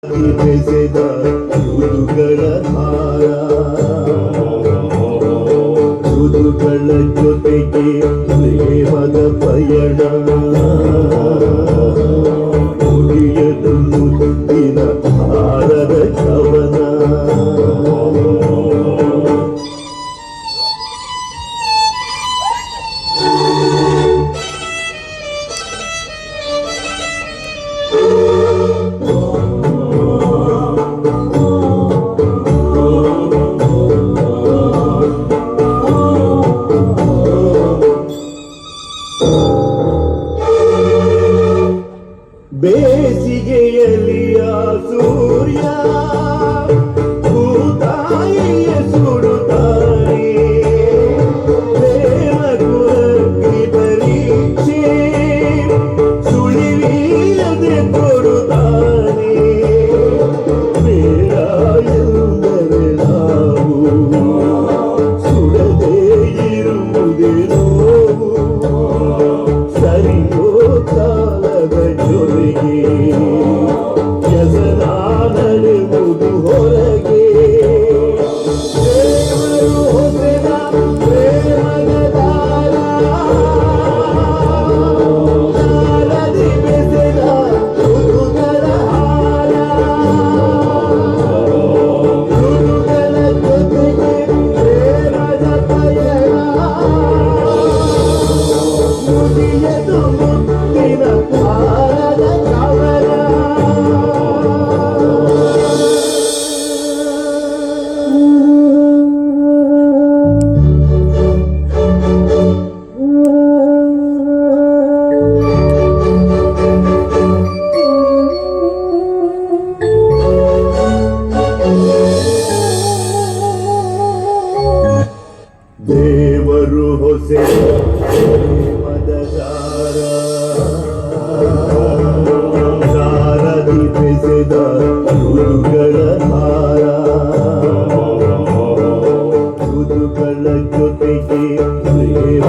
ಬೆಸೆದ ಋತುಗಳ ಭಾರ ಋತುಗಳ ಜೊತೆಗೆ ಪ್ರೇಮದ ಪಯಣ ಮುಗಿಯದು ಮುತ್ತಿನ ಭಾರದ ಕವನ ಬೇಸಿಗೆಯಲ್ಲಿ ಆ ಸೂರ್ಯ ಭೂತಾಯಿಯ ಸುಡುತ್ತಾನೆ ಪ್ರೇಮ ಕುರಕ್ಕೆ ಪರೀಕ್ಷೆ ಸುಳಿವಿಲ್ಲದೆ ಕೊಡುತ್ತಾನೆ ಬೇಡ ಎಂದರೆ ನಾವು ಸುಡದೇ ಇರುವುದೇ ನೋವು ಸರಿಯೋ ಕಾಲದ ಜೊತೆಗೆ ವ್ಯಸನ ನಡೆಯುವುದು ಹೊರಗೆ ದೇವರು ಹೊಸೆದ ಪ್ರೇಮದ ದಾರ ದಾರದಿ ಬೆಸೆದ ಋತುಗಳ ಹಾರ ಋತುಗಳ ಜೊತೆಗೆ ಪ್ರೇಮದ ಪಯಣ ಮುಗಿಯದು ಮುತ್ತಿನ ಭಾರದ ಕವನ ದೇವರು ಹೊಸೆ ಪ್ರೇಮದ ದಾರದಿ ಬೆಸೆದ ಋತುಗಳ ಭಾರ ಋತುಗಳ ಜೊತೆಗೆ ಪ್ರೇಮ